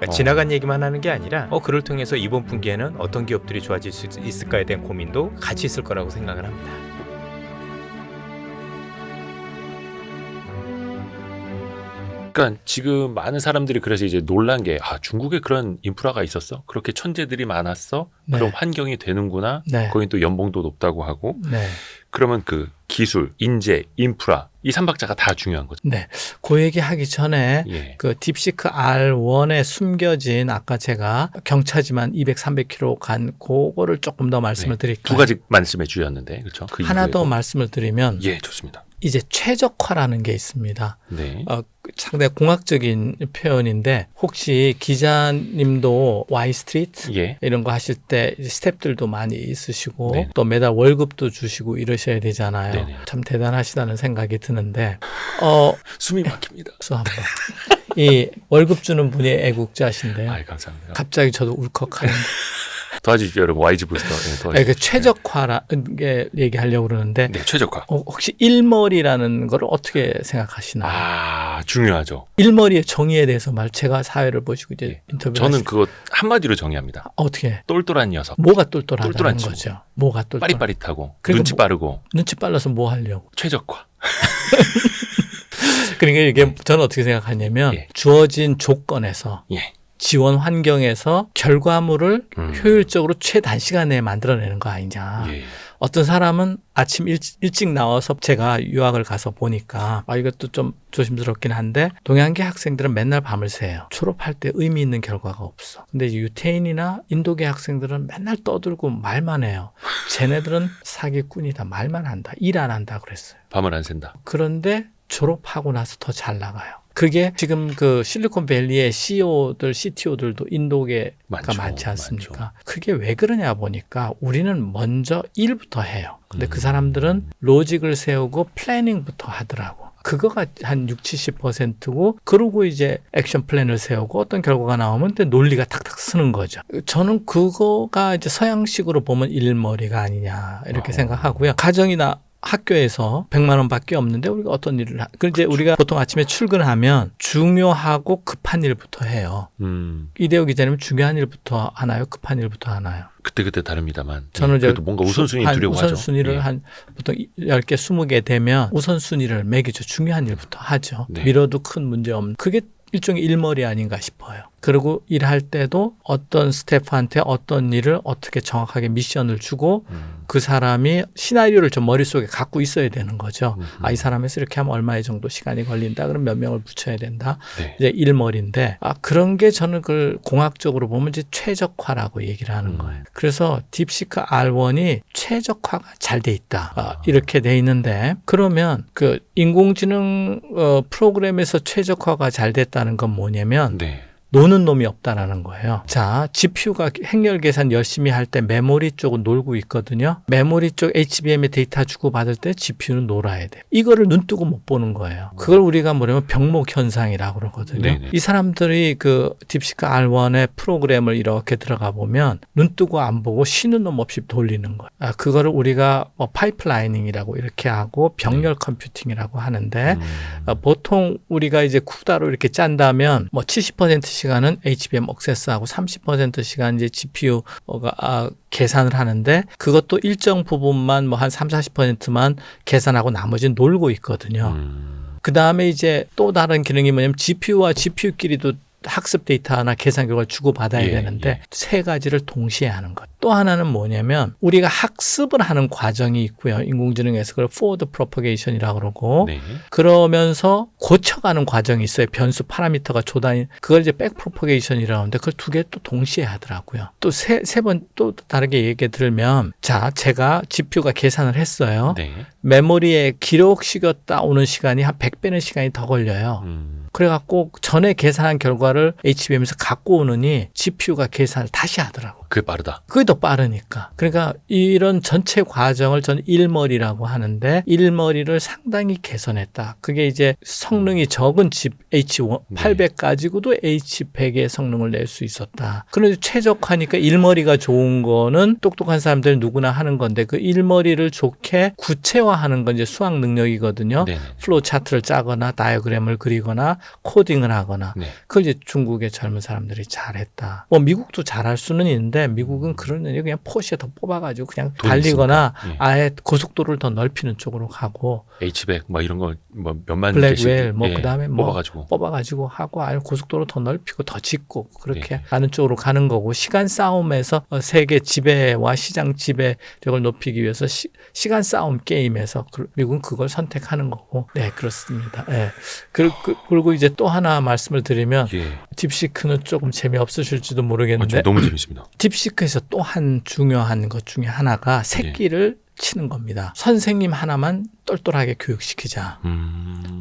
그러니까 지나간 얘기만 하는 게 아니라 그를 통해서 이번 분기에는 어떤 기업들이 좋아질 수 있을까에 대한 고민도 같이 있을 거라고 생각을 합니다. 그러니까 지금 많은 사람들이 그래서 이제 놀란 게 중국에 그런 인프라가 있었어? 그렇게 천재들이 많았어? 네. 그럼 환경이 되는구나? 네. 거긴 또 연봉도 높다고 하고 네. 그러면 그 기술, 인재, 인프라 이 3박자가 다 중요한 거죠. 네. 그 얘기 하기 전에 예. 그 딥시크 R1에 숨겨진 아까 제가 경차지만 200, 300km 간 그거를 조금 더 말씀을 드릴까요? 두 가지 말씀해 주셨는데 그렇죠? 그 하나 더 이후에도. 말씀을 드리면 예, 좋습니다. 이제 최적화라는 게 있습니다. 네. 상당히 공학적인 표현인데 혹시 기자님도 Y 스트리트 예. 이런 거 하실 때 스태프들도 많이 있으시고 네. 또 매달 월급도 주시고 이러셔야 되잖아요. 네네. 참 대단하시다는 생각이 드는데 숨이 막힙니다. 수 한번 이 월급 주는 분이 애국자신데요. 아이, 감사합니다. 갑자기 저도 울컥하는데 도와주십시오, 여러분. YG 부스터. 네, 도와주십시오. 그 최적화라는 게 얘기하려고 그러는데 네, 최적화. 혹시 일머리라는 걸 어떻게 생각하시나요? 중요하죠. 일머리의 정의에 대해서 제가 사회를 보시고 이제 인터뷰를 저는 그거 한마디로 정의합니다. 어떻게 똘똘한 녀석. 뭐가 똘똘하다는 똘똘한 친구. 거죠? 뭐가 똘똘? 빠릿빠릿하고 그리고 눈치 빠르고 눈치 빨라서 뭐 하려고? 최적화. 그러니까 이게 저는 어떻게 생각하냐면 예. 주어진 조건에서 예. 지원 환경에서 결과물을 효율적으로 최단시간 내에 만들어내는 거 아니냐. 예. 어떤 사람은 아침 일찍 나와서 제가 유학을 가서 보니까 이것도 좀 조심스럽긴 한데 동양계 학생들은 맨날 밤을 새요. 졸업할 때 의미 있는 결과가 없어. 근데 유태인이나 인도계 학생들은 맨날 떠들고 말만 해요. 쟤네들은 사기꾼이다. 말만 한다. 일 안 한다 그랬어요. 밤을 안 샌다. 그런데 졸업하고 나서 더 잘 나가요. 그게 지금 그 실리콘밸리의 CEO들, CTO들도 인도계가 많지 않습니까? 많죠. 그게 왜 그러냐 보니까 우리는 먼저 일부터 해요. 근데 그 사람들은 로직을 세우고 플래닝부터 하더라고. 그거가 한 60, 70%고 그러고 이제 액션 플랜을 세우고 어떤 결과가 나오면 또 논리가 탁탁 쓰는 거죠. 저는 그거가 이제 서양식으로 보면 일머리가 아니냐 이렇게 생각하고요. 가정이나 학교에서 100만 원밖에 없는데 우리가 어떤 일을 이제 우리가 보통 아침에 출근하면 중요하고 급한 일부터 해요. 이대호 기자님은 중요한 일부터 하나요? 급한 일부터 하나요? 그때 다릅니다만. 저는 그래도 뭔가 우선순위 두려고 하죠. 우선순위를 예. 한 보통 10개, 20개 되면 우선순위를 매기죠. 중요한 일부터 하죠. 네. 미뤄도 큰 문제 없는. 그게 일종의 일머리 아닌가 싶어요. 그리고 일할 때도 어떤 스태프한테 어떤 일을 어떻게 정확하게 미션을 주고 그 사람이 시나리오를 좀 머릿속에 갖고 있어야 되는 거죠. 이 사람에서 이렇게 하면 얼마 정도 시간이 걸린다. 그럼 몇 명을 붙여야 된다. 네. 이제 일머리인데 그런 게 저는 그걸 공학적으로 보면 이제 최적화라고 얘기를 하는 거예요. 그래서 딥시크 R1이 최적화가 잘 돼 있다. 이렇게 돼 있는데 그러면 그 인공지능 프로그램에서 최적화가 잘 됐다는 건 뭐냐면 네. 노는 놈이 없다라는 거예요. 자, GPU가 행렬 계산 열심히 할 때 메모리 쪽은 놀고 있거든요. 메모리 쪽 HBM에 데이터 주고받을 때 GPU는 놀아야 돼요. 이거를 눈 뜨고 못 보는 거예요. 그걸 우리가 뭐냐면 병목 현상이라고 그러거든요. 네네. 이 사람들이 그 딥시크 R1의 프로그램을 이렇게 들어가 보면 눈 뜨고 안 보고 쉬는 놈 없이 돌리는 거예요. 그거를 우리가 파이프라이닝이라고 이렇게 하고 병렬 컴퓨팅이라고 하는데 보통 우리가 이제 쿠다로 이렇게 짠다면 70% 시간은 HBM 억세스하고 30% 시간 이제 GPU가 계산을 하는데 그것도 일정 부분만 한 30-40%만 계산하고 나머지는 놀고 있거든요. 그 다음에 이제 또 다른 기능이 뭐냐면 GPU와 GPU끼리도 학습 데이터나 계산 결과를 주고받아야 되는데 세 가지를 동시에 하는 것. 또 하나는 뭐냐면 우리가 학습을 하는 과정이 있고요. 인공지능에서 그걸 forward propagation이라고 그러고 네. 그러면서 고쳐가는 과정이 있어요. 변수 파라미터가 조단위 그걸 이제 back propagation이라고 하는데 그걸 두 개 또 동시에 하더라고요. 또 세 번 또 다르게 얘기 들면 자 제가 GPU가 계산을 했어요. 네. 메모리에 기록 식었다 오는 시간이 한 100배는 시간이 더 걸려요. 그래갖고 전에 계산한 결과를 HBM에서 갖고 오느니 GPU가 계산을 다시 하더라고. 그게 빠르다. 그게 더 빠르니까. 그러니까 이런 전체 과정을 저는 일머리라고 하는데 일머리를 상당히 개선했다. 그게 이제 성능이 적은 칩 H800 가지고도 H100의 성능을 낼 수 있었다. 그런데 최적화니까 일머리가 좋은 거는 똑똑한 사람들 누구나 하는 건데 그 일머리를 좋게 구체화하는 건 이제 수학 능력이거든요. 네네. 플로우 차트를 짜거나 다이어그램을 그리거나 코딩을 하거나 네. 그걸 이제 중국의 젊은 사람들이 잘했다. 뭐 미국도 잘할 수는 있는데 미국은 그런 애 그냥 포시에 더 뽑아가지고 그냥 돈이 달리거나 있으니까. 예. 아예 고속도로를 더 넓히는 쪽으로 가고 H100 뭐 이런 거 뭐 몇만 개씩 블랙웰 뭐 그다음에 뭐 뽑아가지고 하고 아예 고속도로 더 넓히고 더 짓고 그렇게 네. 가는 쪽으로 가는 거고 시간 싸움에서 세계 지배와 시장 지배력을 높이기 위해서 시간 싸움 게임에서 미국은 그걸 선택하는 거고 네 그렇습니다. 네. 그리고 이제 또 하나 말씀을 드리면 예. 딥시크는 조금 재미없으실지도 모르겠는데 너무 재밌습니다. 딥시크에서 또 한 중요한 것 중에 하나가 새끼를 치는 겁니다. 선생님 하나만 똘똘하게 교육시키자.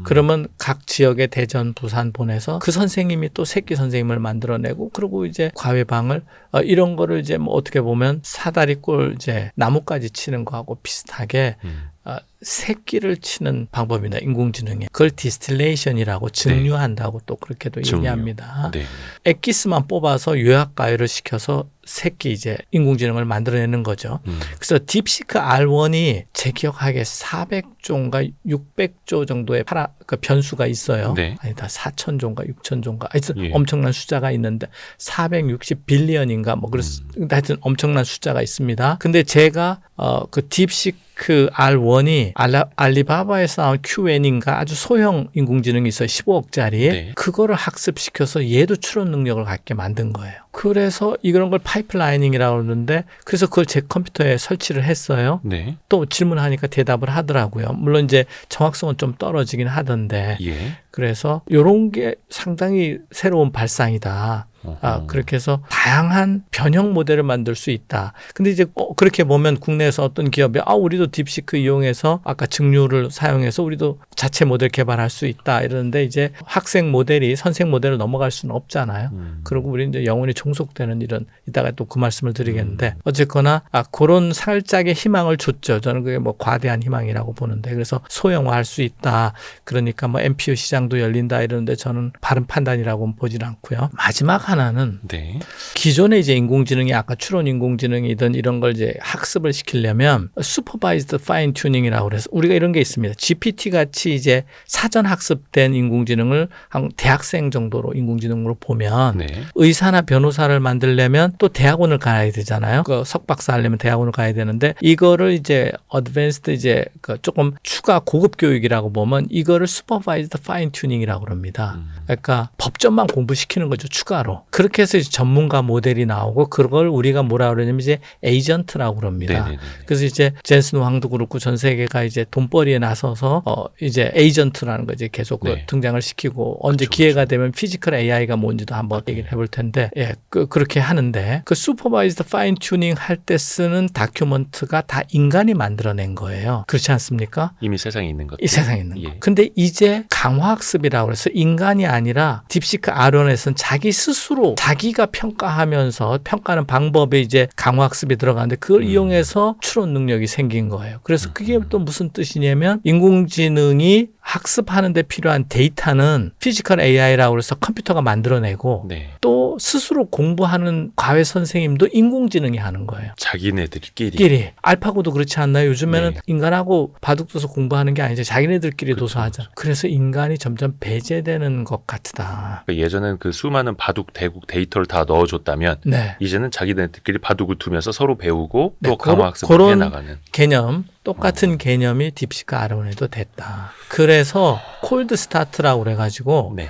그러면 각 지역의 대전, 부산 보내서 그 선생님이 또 새끼 선생님을 만들어내고 그리고 이제 과외방을 이런 거를 이제 뭐 어떻게 보면 사다리꼴 이제 나무까지 치는 거하고 비슷하게 새끼를 치는 방법이다. 인공지능에. 그걸 디스틸레이션이라고 증류한다고 또 그렇게도 얘기합니다. 네. 엑기스만 뽑아서 요약가열을 시켜서 새끼 이제 인공지능을 만들어내는 거죠. 그래서 딥시크 R1이 제 기억하기에 400조인가 600조 정도의 그 변수가 있어요. 네. 아니다 4,000조인가 6,000조인가 하여튼 예. 엄청난 숫자가 있는데 460 빌리언인가 뭐 그래서 하여튼 엄청난 숫자가 있습니다. 근데 제가 그 딥시크 R1이 알리바바에서 나온 QN인가 아주 소형 인공지능이 있어요. 15억짜리. 네. 그거를 학습시켜서 얘도 추론 능력을 갖게 만든 거예요. 그래서 이런 걸 파이프라이닝이라고 그러는데 그래서 그걸 제 컴퓨터에 설치를 했어요. 네. 또 질문하니까 대답을 하더라고요. 물론 이제 정확성은 좀 떨어지긴 하던데 예. 그래서 이런 게 상당히 새로운 발상이다. 그렇게 해서 다양한 변형 모델을 만들 수 있다. 근데 이제 그렇게 보면 국내에서 어떤 기업이 우리도 딥시크 이용해서 아까 증류를 사용해서 우리도 자체 모델 개발할 수 있다 이러는데 이제 학생 모델이 선생 모델을 넘어갈 수는 없잖아요. 그리고 우리 이제 영원히 종속되는 이런 이따가 또 그 말씀을 드리겠는데 어쨌거나 그런 살짝의 희망을 줬죠. 저는 그게 뭐 과대한 희망이라고 보는데 그래서 소형화할 수 있다. 그러니까 뭐 MPU 시장도 열린다 이러는데 저는 바른 판단이라고는 보질 않고요. 마지막 하나는 네. 기존의 이제 인공지능이 아까 추론 인공지능이든 이런 걸 이제 학습을 시키려면 슈퍼바이즈드 파인 튜닝이라고 그래서 우리가 이런 게 있습니다. GPT 같이 이제 사전 학습된 인공지능을 한 대학생 정도로 인공지능으로 보면 네. 의사나 변호사를 만들려면 또 대학원을 가야 되잖아요. 그 석박사 하려면 대학원을 가야 되는데 이거를 이제 어드밴스드 이제 그 조금 추가 고급 교육이라고 보면 이거를 슈퍼바이즈드 파인 튜닝이라고 그럽니다. 그러니까 법전만 공부시키는 거죠. 추가로. 그렇게 해서 이제 전문가 모델이 나오고 그걸 우리가 뭐라 그러냐면 이제 에이전트라고 그럽니다. 네네네. 그래서 이제 젠슨 왕도 그렇고 전 세계가 이제 돈벌이에 나서서 이제 에이전트라는 거 이제 계속 네. 등장을 시키고 언제 그렇죠, 기회가 그렇죠. 되면 피지컬 AI가 뭔지도 한번 얘기를 해볼 텐데 그렇게 하는데 그 슈퍼바이즈드 파인 튜닝 할 때 쓰는 다큐멘트가 다 인간이 만들어낸 거예요. 그렇지 않습니까? 이미 세상에 있는 것. 이 세상에 있는 거. 예. 근데 이제 강화학습이라고 해서 인간이 아니라 딥시크 R1에서는 자기 스스로 자기가 평가하면서 평가하는 방법에 이제 강화학습이 들어가는데 그걸 이용해서 추론 능력이 생긴 거예요. 그래서 그게 또 무슨 뜻이냐면 인공지능이 학습하는 데 필요한 데이터는 피지컬 AI라고 해서 컴퓨터가 만들어내고 네. 또 스스로 공부하는 과외 선생님도 인공지능이 하는 거예요. 자기네들끼리. 알파고도 그렇지 않나요? 요즘에는 네. 인간하고 바둑둬서 공부하는 게 아니죠. 자기네들끼리 그쵸, 도서하잖아. 그래서 인간이 점점 배제되는 것 같다. 그러니까 예전엔 그 수많은 바둑, 대국 데이터를 다 넣어줬다면 네. 이제는 자기네들끼리 바둑을 두면서 서로 배우고 네, 또 강화학습을 그런 해나가는. 개념, 똑같은 개념이 딥시크 R1에도 됐다. 그래서 콜드 스타트라고 그래가지고 네.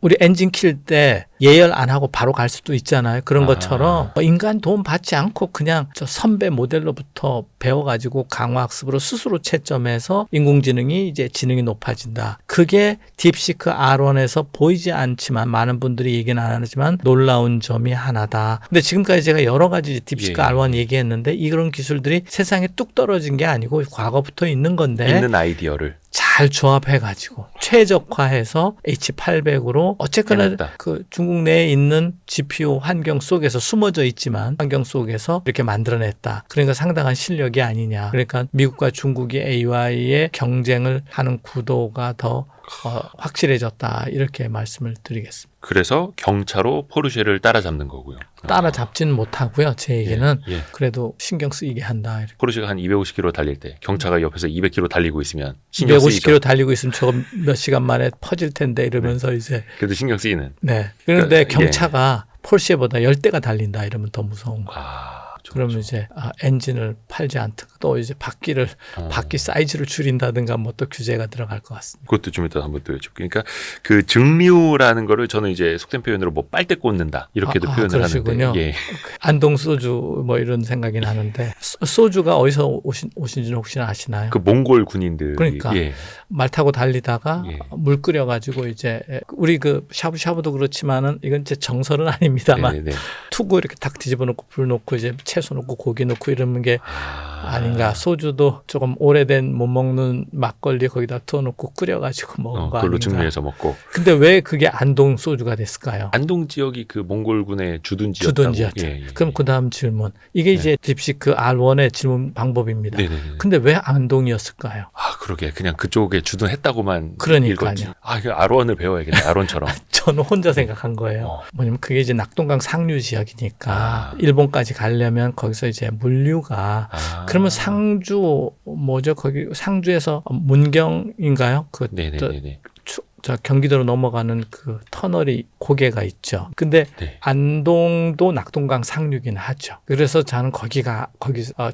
우리 엔진 킬 때 예열 안 하고 바로 갈 수도 있잖아요. 그런 것처럼 인간 도움 받지 않고 그냥 저 선배 모델로부터 배워가지고 강화학습으로 스스로 채점해서 인공지능이 이제 지능이 높아진다. 그게 딥시크 R1에서 보이지 않지만 많은 분들이 얘기는 안 하지만 놀라운 점이 하나다. 근데 지금까지 제가 여러 가지 딥시크 예. R1 얘기했는데 이런 기술들이 세상에 뚝 떨어진 게 아니고 과거부터 있는 건데 있는 아이디어를. 잘 잘 조합해가지고 최적화해서 H800으로 어쨌거나 해냈다. 그 중국 내에 있는 GPU 환경 속에서 숨어져 있지만 환경 속에서 이렇게 만들어냈다. 그러니까 상당한 실력이 아니냐. 그러니까 미국과 중국이 AI의 경쟁을 하는 구도가 더 확실해졌다. 이렇게 말씀을 드리겠습니다. 그래서 경차로 포르쉐를 따라잡는 거고요. 따라잡지는 못하고요. 제 얘기는 예, 예. 그래도 신경 쓰이게 한다. 이렇게. 포르쉐가 한 250km 달릴 때 경차가 옆에서 200km 달리고 있으면 신경 쓰이죠. 250km 달리고 있으면 저거 몇 시간 만에 퍼질 텐데 이러면서 이제 그래도 신경 쓰이는. 네. 그런데 그러니까, 경차가 폴쉐보다 10대가 달린다 이러면 더 무서운 거예요. 좋죠. 그러면 이제 엔진을 팔지 않든 또 이제 바퀴 사이즈를 줄인다든가 뭐 또 규제가 들어갈 것 같습니다. 그것도 좀 이따 한번 또 여쭤볼게요. 그러니까 그 증류라는 거를 저는 이제 속된 표현으로 뭐 빨대 꽂는다 이렇게도 표현을 그러시군요. 하는데 예. 안동 소주 뭐 이런 생각이 나는데 소주가 어디서 오신지는 혹시나 아시나요? 그 몽골 군인들 그러니까 예. 말 타고 달리다가 예. 물 끓여가지고 이제 우리 그 샤브샤브도 그렇지만은 이건 제 정설은 아닙니다만 네네네. 투구 이렇게 탁 뒤집어 놓고 불 놓고 이제 채소 놓고 고기 넣고 이러는 게 아닌가. 소주도 조금 오래된 못 먹는 막걸리 거기다 투어놓고 끓여가지고 먹은 거 그걸로 아닌가. 증류해서 먹고. 근데 왜 그게 안동 소주가 됐을까요? 안동 지역이 그 몽골군의 주둔 지였다고. 주둔지였죠. 예, 예, 그럼 예. 그 다음 질문. 이게 이제 딥시크 R1의 질문 방법입니다. 네네네. 근데 왜 안동이었을까요? 그러게 그냥 그쪽에 주둔했다고만 그러니까요. 읽었지. 이거 R1을 배워야겠네. R1처럼. 저는 혼자 생각한 거예요. 뭐냐면 그게 이제 낙동강 상류 지역이니까 일본까지 가려면 거기서 이제 물류가 그러면 상주 뭐죠? 거기 상주에서 문경인가요? 그 네네네. 저 경기도로 넘어가는 그 터널이 고개가 있죠. 근데 네. 안동도 낙동강 상류긴 하죠. 그래서 저는 거기서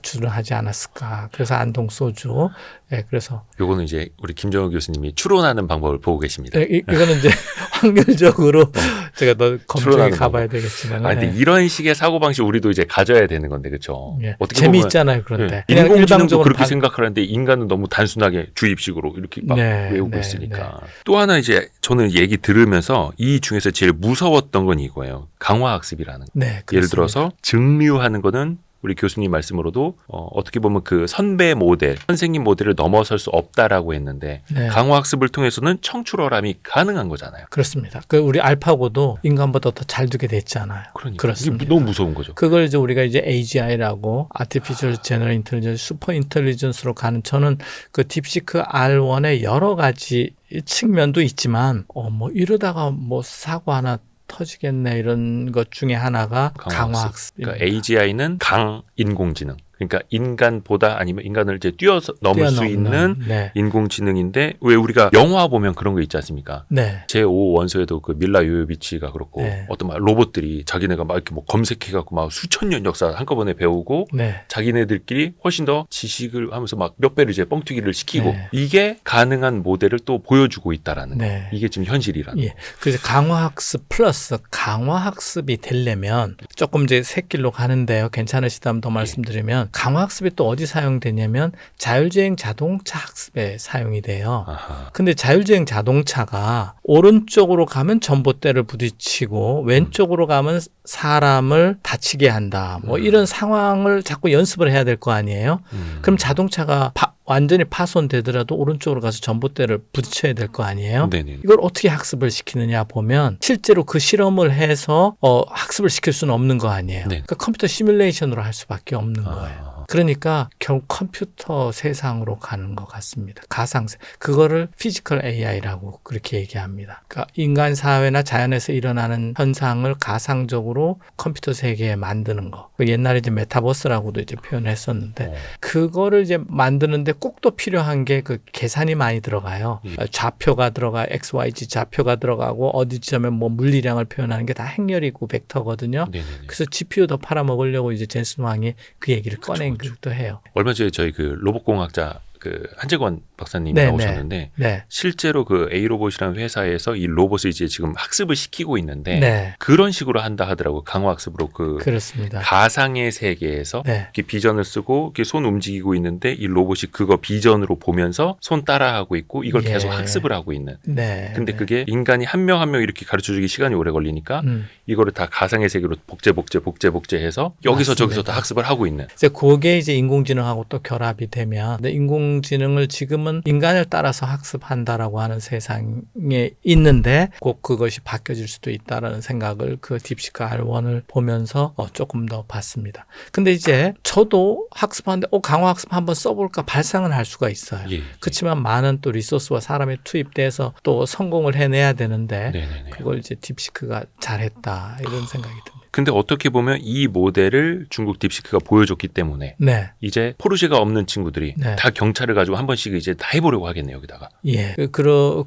주둔하지 않았을까. 그래서 안동 소주. 예, 그래서 요거는 이제 우리 김정우 교수님이 추론하는 방법을 보고 계십니다. 이거는 이제 확률적으로 제가 더 검증해 추론하는 가봐야 되겠지만. 근데 이런 식의 사고 방식 우리도 이제 가져야 되는 건데 그렇죠. 예. 어떻게 재미있잖아요. 그런데 보면 그냥 인공지능도 일방적으로 그렇게 생각하는데 인간은 너무 단순하게 주입식으로 이렇게 막 외우고 있으니까. 또 하나 이제 저는 얘기 들으면서 이 중에서 제일 무서웠던 건 이거예요. 강화학습이라는 거. 네, 예를 들어서 증류하는 거는 우리 교수님 말씀으로도 어떻게 보면 그 선배 모델, 선생님 모델을 넘어설 수 없다라고 했는데 네. 강화학습을 통해서는 청출어람이 가능한 거잖아요. 그렇습니다. 그 우리 알파고도 인간보다 더 잘 두게 됐잖아요. 그러니까 그렇습니다. 이게 너무 무서운 거죠. 그걸 이제 우리가 이제 AGI라고 Artificial General Intelligence, 슈퍼 인텔리전스로 가는 저는 그 딥시크 R1의 여러 가지 측면도 있지만 뭐 이러다가 뭐 사고 하나 터지겠네 이런 것 중에 하나가 강화학습. 그러니까 AGI는 강 인공지능. 그러니까 인간보다 아니면 인간을 이제 뛰어넘을 수 있는 네. 인공지능인데 왜 우리가 영화 보면 그런 거 있지 않습니까? 네. 제5 원소에도 그 밀라 요요비치가 그렇고 네. 어떤 막 로봇들이 자기네가 막 이렇게 뭐 검색해갖고 막 수천 년 역사 한꺼번에 배우고 네. 자기네들끼리 훨씬 더 지식을 하면서 막 몇 배를 이제 뻥튀기를 시키고 네. 이게 가능한 모델을 또 보여주고 있다라는 네. 거. 이게 지금 현실이라는 예. 거. 그래서 강화학습 플러스 강화학습이 되려면 조금 이제 새길로 가는데요. 괜찮으시다면 더 말씀드리면 강화학습이 또 어디 사용되냐면 자율주행 자동차 학습에 사용이 돼요. 아하. 근데 자율주행 자동차가 오른쪽으로 가면 전봇대를 부딪히고 왼쪽으로 가면 사람을 다치게 한다. 뭐 이런 상황을 자꾸 연습을 해야 될 거 아니에요. 그럼 자동차가 완전히 파손되더라도 오른쪽으로 가서 전봇대를 부딪혀야 될 거 아니에요. 네네. 이걸 어떻게 학습을 시키느냐 보면 실제로 그 실험을 해서 학습을 시킬 수는 없는 거 아니에요. 네. 그러니까 컴퓨터 시뮬레이션으로 할 수밖에 없는 거예요. 그러니까 결국 컴퓨터 세상으로 가는 것 같습니다. 가상세. 그거를 피지컬 AI라고 그렇게 얘기합니다. 그러니까 인간 사회나 자연에서 일어나는 현상을 가상적으로 컴퓨터 세계에 만드는 거. 옛날에 이제 메타버스라고도 이제 표현을 했었는데 그거를 이제 만드는데 꼭 또 필요한 게 그 계산이 많이 들어가요. 좌표가 들어가, XYZ 좌표가 들어가고 어디 지점에 뭐 물리량을 표현하는 게 다 행렬이고 벡터거든요. 네네네. 그래서 GPU 더 팔아먹으려고 이제 젠슨 왕이 그 얘기를 꺼낸 것도 해요. 얼마 전에 저희 그 로봇공학자 그 한재권 박사님이 네, 나오셨는데 네. 실제로 그 A로봇이라는 회사에서 이 로봇을 이제 지금 학습을 시키고 있는데 네. 그런 식으로 한다 하더라고. 강화학습으로 그 그렇습니다. 가상의 세계에서 네. 이렇게 비전을 쓰고 이렇게 손 움직이고 있는데 이 로봇이 그거 비전으로 보면서 손 따라하고 있고 이걸 예. 계속 학습을 하고 있는. 네. 근데 네. 그게 인간이 한 명 한 명 이렇게 가르쳐주기 시간이 오래 걸리니까 이거를 다 가상의 세계로 복제해서 여기서 맞습니다. 저기서 다 학습을 하고 있는. 이제 그게 이제 인공지능하고 또 결합이 되면 근데 인공지능 인공지능을 지금은 인간을 따라서 학습한다라고 하는 세상에 있는데 꼭 그것이 바뀌어질 수도 있다라는 생각을 그 딥시크 R1을 보면서 조금 더 봤습니다. 근데 이제 저도 학습하는데 강화 학습 한번 써볼까 발상은 할 수가 있어요. 예. 그렇지만 많은 또 리소스와 사람이 투입돼서 또 성공을 해내야 되는데 네네네. 그걸 이제 딥시크가 잘했다 이런 생각이 듭니다. 근데 어떻게 보면 이 모델을 중국 딥시크가 보여줬기 때문에 네. 이제 포르쉐가 없는 친구들이 네. 다 경차를 가지고 한 번씩 이제 다 해보려고 하겠네요, 여기다가. 예.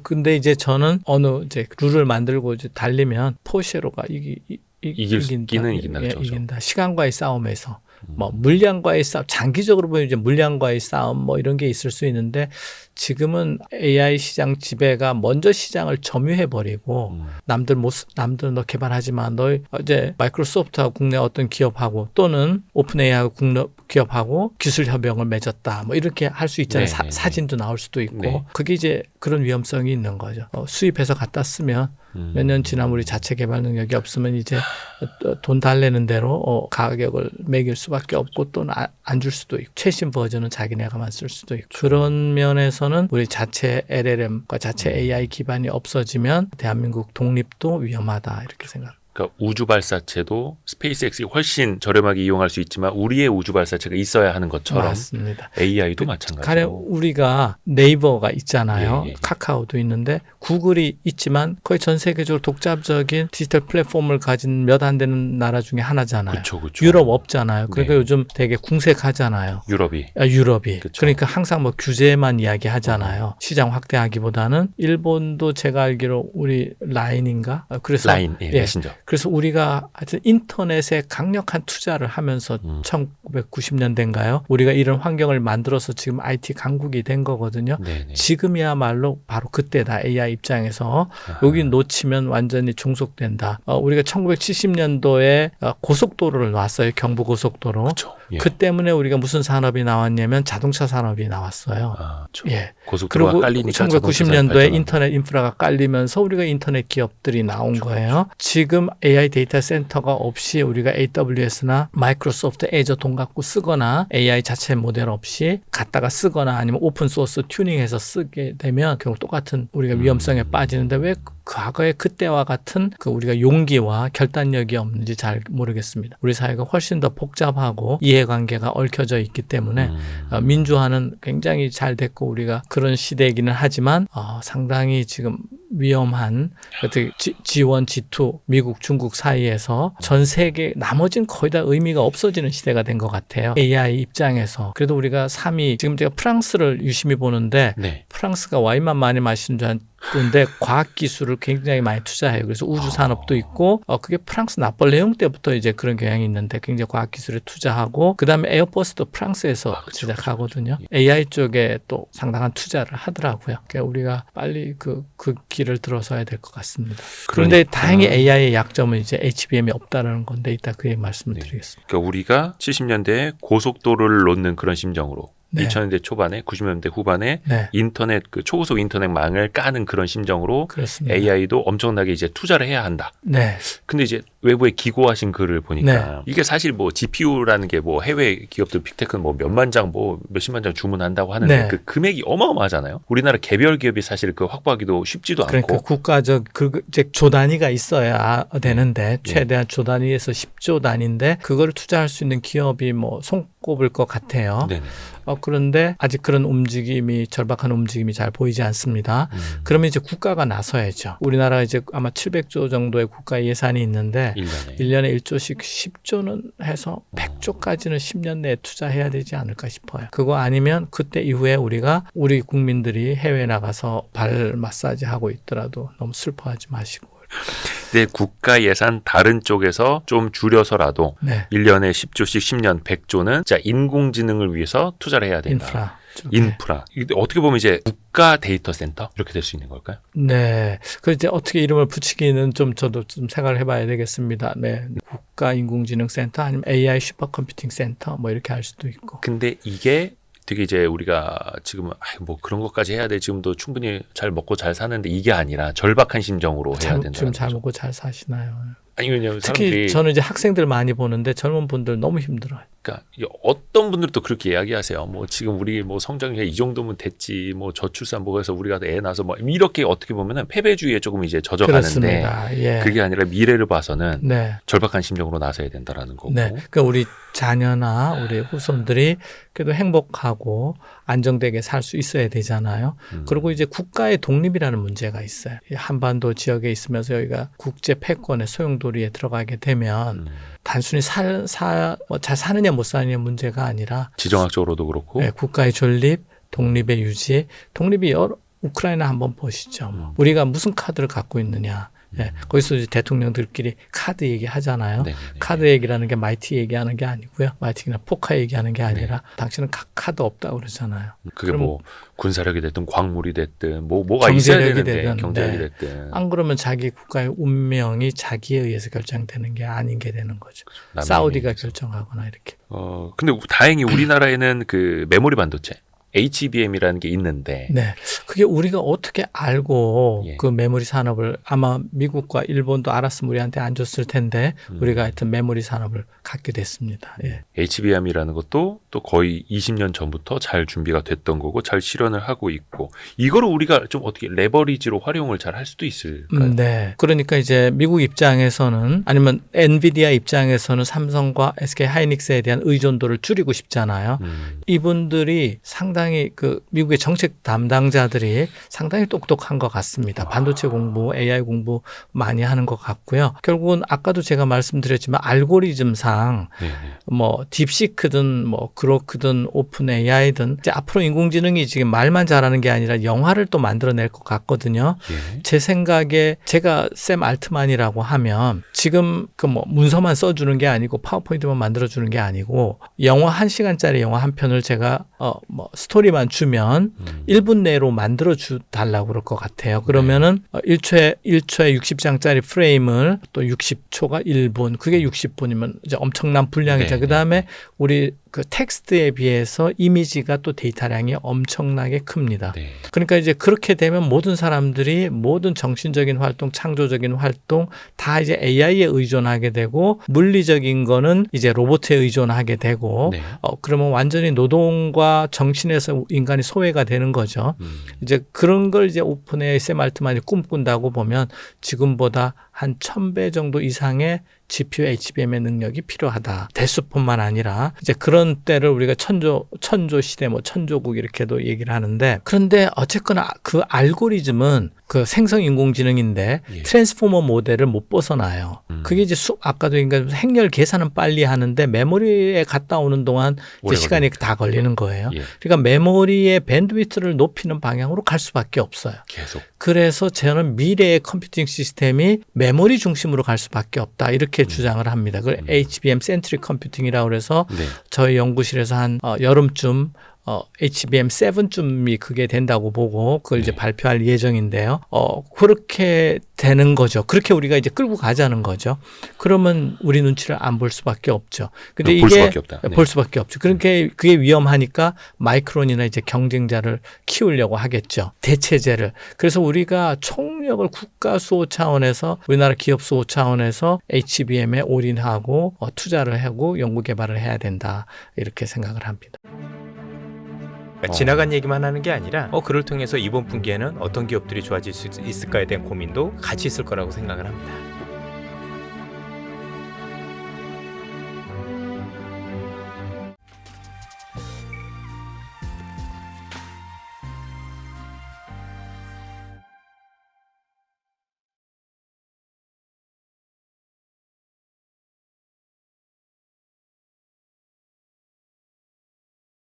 근데 이제 저는 어느 이제 룰을 만들고 이제 달리면 포르쉐로가 이긴다. 시간과의 싸움에서. 뭐 물량과의 싸움, 장기적으로 보면 이제 물량과의 싸움 뭐 이런 게 있을 수 있는데 지금은 AI 시장 지배가 먼저 시장을 점유해 버리고 남들은 너 개발하지만 너 이제 마이크로소프트하고 국내 어떤 기업하고 또는 오픈 AI하고 국내 기업하고 기술 협약을 맺었다. 뭐 이렇게 할 수 있잖아요. 사진도 나올 수도 있고. 네. 그게 이제 그런 위험성이 있는 거죠. 수입해서 갖다 쓰면 몇 년 지나면 우리 자체 개발 능력이 없으면 이제 돈 달래는 대로 가격을 매길 수밖에 없고 또는 안 줄 수도 있고 최신 버전은 자기네가만 쓸 수도 있고 그런 면에서는 우리 자체 LLM과 자체 AI 기반이 없어지면 대한민국 독립도 위험하다 이렇게 생각합니다. 그러니까 우주 발사체도 스페이스X이 훨씬 저렴하게 이용할 수 있지만 우리의 우주 발사체가 있어야 하는 것처럼 맞습니다. AI도 마찬가지고. 가령 우리가 네이버가 있잖아요. 예. 카카오도 있는데 구글이 있지만 거의 전 세계적으로 독자적인 디지털 플랫폼을 가진 몇 안 되는 나라 중에 하나잖아요. 그쵸. 유럽 없잖아요. 그러니까 네. 요즘 되게 궁색하잖아요. 유럽이. 그쵸. 그러니까 항상 뭐 규제만 이야기하잖아요. 시장 확대하기보다는 일본도 제가 알기로 우리 라인인가? 그래서 라인, 메신저. 그래서 우리가 하여튼 인터넷에 강력한 투자를 하면서 1990년대인가요? 우리가 이런 환경을 만들어서 지금 IT 강국이 된 거거든요. 네네. 지금이야말로 바로 그때다. AI 입장에서 여기 놓치면 완전히 중속된다. 우리가 1970년도에 고속도로를 놨어요. 경부고속도로. 그쵸. 예. 그 때문에 우리가 무슨 산업이 나왔냐면 자동차 산업이 나왔어요. 예. 고속도로가 그리고 깔리니까 1990년도에 인터넷 인프라가 깔리면서 우리가 인터넷 기업들이 나온 거예요. 지금 AI 데이터 센터가 없이 우리가 AWS나 마이크로소프트 애저 돈 갖고 쓰거나 AI 자체 모델 없이 갖다가 쓰거나 아니면 오픈 소스 튜닝해서 쓰게 되면 결국 똑같은 우리가 위험성에 빠지는데 왜 과거에 그때와 같은 그 우리가 용기와 결단력이 없는지 잘 모르겠습니다. 우리 사회가 훨씬 더 복잡하고 이해관계가 얽혀져 있기 때문에 민주화는 굉장히 잘 됐고 우리가 그런 시대이기는 하지만 상당히 지금 위험한 G1, G2, 미국, 중국 사이에서 전 세계 나머지는 거의 다 의미가 없어지는 시대가 된 것 같아요. AI 입장에서. 그래도 우리가 3위, 지금 제가 프랑스를 유심히 보는데 네. 프랑스가 와인만 많이 마시는 줄 그런데 과학기술을 굉장히 많이 투자해요. 그래서 우주산업도 있고 그게 프랑스 나폴레옹 때부터 이제 그런 경향이 있는데 굉장히 과학기술에 투자하고 그다음에 에어버스도 프랑스에서 제작하거든요. AI 쪽에 또 상당한 투자를 하더라고요. 그러니까 우리가 빨리 그 길을 들어서야 될 것 같습니다. 그런데 다행히 AI의 약점은 이제 HBM이 없다라는 건데 이따 그 얘기 말씀을 드리겠습니다. 그러니까 우리가 70년대에 고속도로를 놓는 그런 심정으로 2000년대 초반에 90년대 후반에 인터넷 초고속 인터넷망을 까는 그런 심정으로 그렇습니다. AI도 엄청나게 이제 투자를 해야 한다. 네. 근데 이제 외부에 기고하신 글을 보니까 이게 사실 뭐 GPU라는 게 뭐 해외 기업들 빅테크는 뭐 몇만 장 뭐 몇십만 장 주문한다고 하는데 그 금액이 어마어마하잖아요. 우리나라 개별 기업이 사실 그 확보하기도 쉽지도 그러니까 않고. 국가적 이제 조 단위가 있어야 되는데 최대한 조 단위에서 10조 단위인데 그거를 투자할 수 있는 기업이 뭐 손꼽을 것 같아요. 네네. 그런데 아직 그런 움직임이 절박한 움직임이 잘 보이지 않습니다. 그러면 이제 국가가 나서야죠. 우리나라 이제 아마 700조 정도의 국가 예산이 있는데 1년에 1조씩 10조는 해서 100조까지는 10년 내에 투자해야 되지 않을까 싶어요. 그거 아니면 그때 이후에 우리 국민들이 해외 나가서 발 마사지 하고 있더라도 너무 슬퍼하지 마시고. 내 국가 예산 다른 쪽에서 좀 줄여서라도 1년에 10조씩 10년 100조는 진짜 인공지능을 위해서 투자를 해야 된다. 인프라. 이게 어떻게 보면 이제 국가 데이터 센터 이렇게 될 수 있는 걸까요? 네. 그 이제 어떻게 이름을 붙이기는 저도 좀 생각을 해봐야 되겠습니다. 네. 국가 인공지능 센터 아니면 AI 슈퍼컴퓨팅 센터 뭐 이렇게 할 수도 있고. 근데 이게 되게 이제 우리가 지금 뭐 그런 것까지 해야 돼. 지금도 충분히 잘 먹고 잘 사는데 이게 아니라 절박한 심정으로 해야 된다. 지금 잘 먹고 잘 사시나요? 아니 왜냐면 특히 저는 이제 학생들 많이 보는데 젊은 분들 너무 힘들어요. 그러니까 어떤 분들도 그렇게 이야기하세요. 뭐 지금 우리 뭐 성장률 이 정도면 됐지. 뭐 저출산부에서 우리가 애 낳아서 뭐 이렇게 어떻게 보면은 패배주의에 조금 이제 젖어가는데 예. 그게 아니라 미래를 봐서는 네. 절박한 심정으로 나서야 된다라는 거고. 네. 그러니까 우리 자녀나 우리 후손들이 그래도 행복하고 안정되게 살 수 있어야 되잖아요. 그리고 이제 국가의 독립이라는 문제가 있어요. 한반도 지역에 있으면서 여기가 국제 패권의 소용돌이에 들어가게 되면 단순히 잘 사느냐 못 사느냐 문제가 아니라 지정학적으로도 그렇고 네, 국가의 존립, 독립의 유지, 독립이 우크라이나 한번 보시죠. 우리가 무슨 카드를 갖고 있느냐. 예, 거기서 이제 대통령들끼리 카드 얘기하잖아요. 네네네. 카드 얘기라는 게 마이티 얘기하는 게 아니고요. 마이티나 포카 얘기하는 게 아니라 네. 당신은 카드 없다고 그러잖아요. 그게 뭐 군사력이 됐든 광물이 됐든 뭐가 있어야 되는데 되든, 경제력이 네. 됐든 안 그러면 자기 국가의 운명이 자기에 의해서 결정되는 게 아닌 게 되는 거죠. 남의 사우디가 의미에서. 결정하거나 이렇게. 근데 다행히 우리나라에는 그 메모리 반도체 HBM이라는 게 있는데 네. 그게 우리가 어떻게 알고 예. 그 메모리 산업을 아마 미국과 일본도 알았으면 우리한테 안 줬을 텐데 우리가 하여튼 메모리 산업을 갖게 됐습니다. 예. HBM이라는 것도 또 거의 20년 전부터 잘 준비가 됐던 거고 잘 실현을 하고 있고 이거를 우리가 좀 어떻게 레버리지로 활용을 잘 할 수도 있을까요? 네. 그러니까 이제 미국 입장에서는 아니면 엔비디아 입장에서는 삼성과 SK 하이닉스에 대한 의존도를 줄이고 싶잖아요. 이분들이 상당히 그 미국의 정책 담당자들이 상당히 똑똑한 것 같습니다. 반도체 공부, AI 공부 많이 하는 것 같고요. 결국은 아까도 제가 말씀드렸지만 알고리즘상 네네. 뭐 딥시크든 뭐 그로크든 오픈 AI든 이제 앞으로 인공지능이 지금 말만 잘하는 게 아니라 영화를 또 만들어낼 것 같거든요. 예. 제 생각에 제가 샘 알트만이라고 하면 지금 그 뭐 문서만 써주는 게 아니고 파워포인트만 만들어주는 게 아니고 영화 1시간짜리 영화 한 편을 제가 뭐 스토리만 주면 1분 내로 만들어 달라고 그럴 것 같아요. 그러면은 1초에 60장짜리 프레임을 또 60초가 1분, 그게 60분이면 이제 엄청난 분량이죠. 네, 그다음에 우리 그 텍스트에 비해서 이미지가 또 데이터량이 엄청나게 큽니다. 네. 그러니까 이제 그렇게 되면 모든 사람들이 모든 정신적인 활동, 창조적인 활동 다 이제 AI에 의존하게 되고 물리적인 거는 이제 로봇에 의존하게 되고 네. 그러면 완전히 노동과 정신에서 인간이 소외가 되는 거죠. 이제 그런 걸 이제 오픈 AI 샘 알트만이 꿈꾼다고 보면 지금보다 한 1000배 정도 이상의 GPU HBM의 능력이 필요하다. 대수뿐만 아니라 이제 그런 때를 우리가 천조 시대 뭐 천조국 이렇게도 얘기를 하는데 그런데 어쨌거나 그 알고리즘은 그 생성 인공지능인데 예. 트랜스포머 모델을 못 벗어나요. 그게 이제 아까도 그러니까 행렬 계산은 빨리 하는데 메모리에 갔다 오는 동안 이제 시간이 다 걸리는 거예요. 예. 그러니까 메모리의 밴드위트를 높이는 방향으로 갈 수밖에 없어요. 계속. 그래서 저는 미래의 컴퓨팅 시스템이 메모리 중심으로 갈 수밖에 없다. 이렇게 주장을 합니다. 그걸 HBM 센트릭 컴퓨팅이라고 그래서 네. 저희 연구실에서 한 여름쯤 HBM7쯤이 그게 된다고 보고 그걸 이제 발표할 예정인데요. 그렇게 되는 거죠. 그렇게 우리가 이제 끌고 가자는 거죠. 그러면 우리 눈치를 안 볼 수밖에 없죠. 근데 볼 이게 수밖에 없다. 네. 볼 수밖에 없죠. 그렇게 그게 위험하니까 마이크론이나 이제 경쟁자를 키우려고 하겠죠. 대체제를. 그래서 우리가 총력을 국가 수호 차원에서 우리나라 기업 수호 차원에서 HBM에 올인하고 투자를 하고 연구 개발을 해야 된다. 이렇게 생각을 합니다. 지나간 얘기만 하는 게 아니라 그를 통해서 이번 분기에는 어떤 기업들이 좋아질 수 있을까에 대한 고민도 같이 있을 거라고 생각을 합니다.